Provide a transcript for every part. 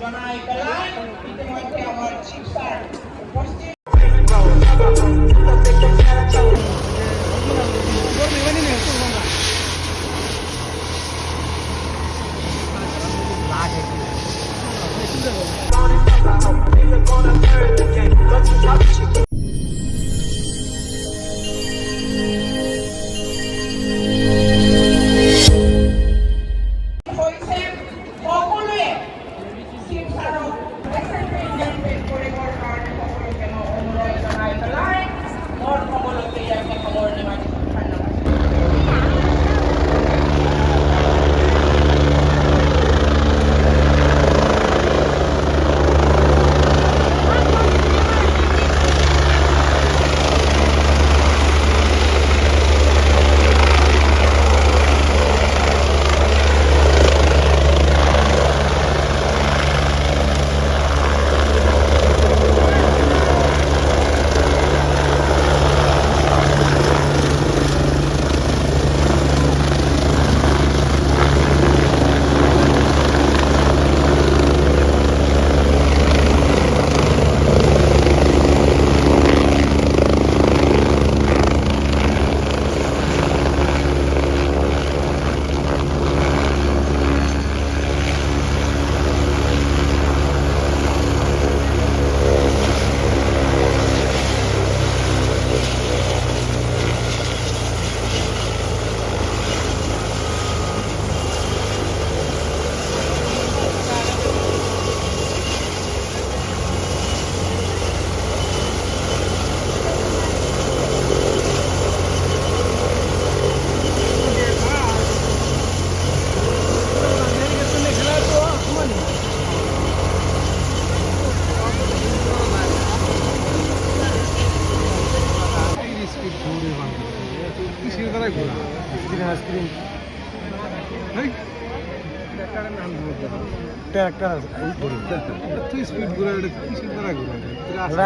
জনাই পেলায় ইতিমধ্যে আমার চিফ স্যার উপস্থিত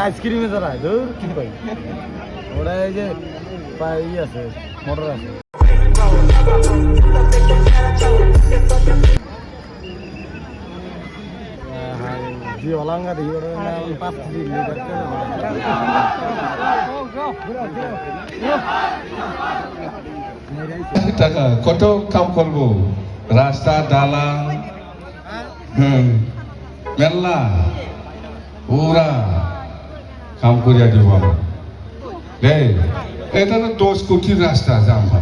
আইসক্রিমে যারা ধর কি পাই ওরা এই যে পাই আছে মোটর আছে জি অলঙ্গা দিই ওরা পাঁচ টাকা কত কাম করবো রাস্তা দালান মেলা ওরা কাম করিয়া দিব এটা তো 10 কোটির রাস্তা জামা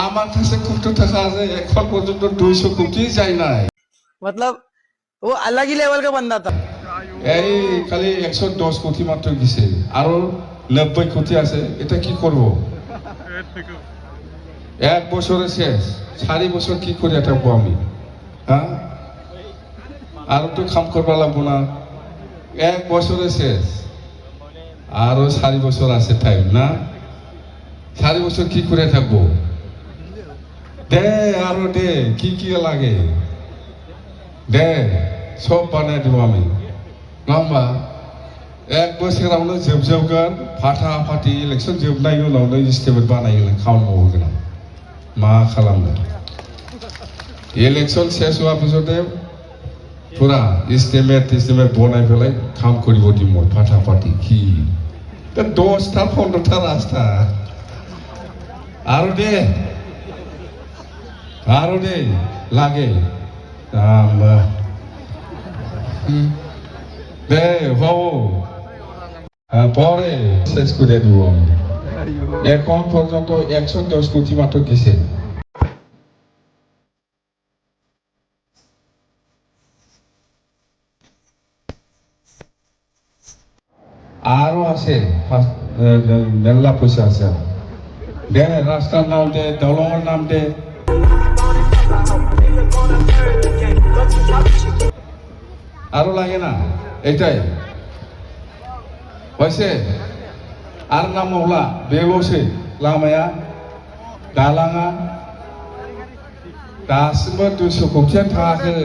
আমার কাছে কত টাকা আছে এখন পর্যন্ত 200 কোটি যাই নাই मतलब वो अलग ही लेवल का बंदा था এই খালি 110 কোটি মাত্র গেছে আরো 90 কোটি আছে এটা কি করব এক বছরে শেষ 4 বছর কি করিয়া থাকবো আমি হ্যাঁ আর তো কাম করবা লাগবো না এক বছরে শেষ আরো 4 বছর আছে টাইম না 4 বছর কি করে থাকবো দে আরো দে কি কি লাগে দে সব বানাই দিব আমি नङा एक बोसोरावनो जोबजोबगोन फाटा फाटि इलेक्सन जोबनायनि उनावनो इस्टिमेट बानायगोन खामानि मावगोन मा खालामनो इलेक्सन शेष होआ पिछते पुरा इस्टिमेट बनायफेलाय काम करिब दिम फाटा फाटि कि 10टा 15टा रास्ता आरो दे लागे দে বাবু পরে শেষ করে দিব আমি এখন পর্যন্ত 110 কোটি মাত্র গেছে আরো আছে মেলা পয়সা আছে দে রাস্তার নাম দে দলঙের নাম দে আরো লাগে না এটাই হয়েছে আর নাম হলা बेल'सै लामाया दालाङा दासिमबो 200 कोटियानो थाङाखै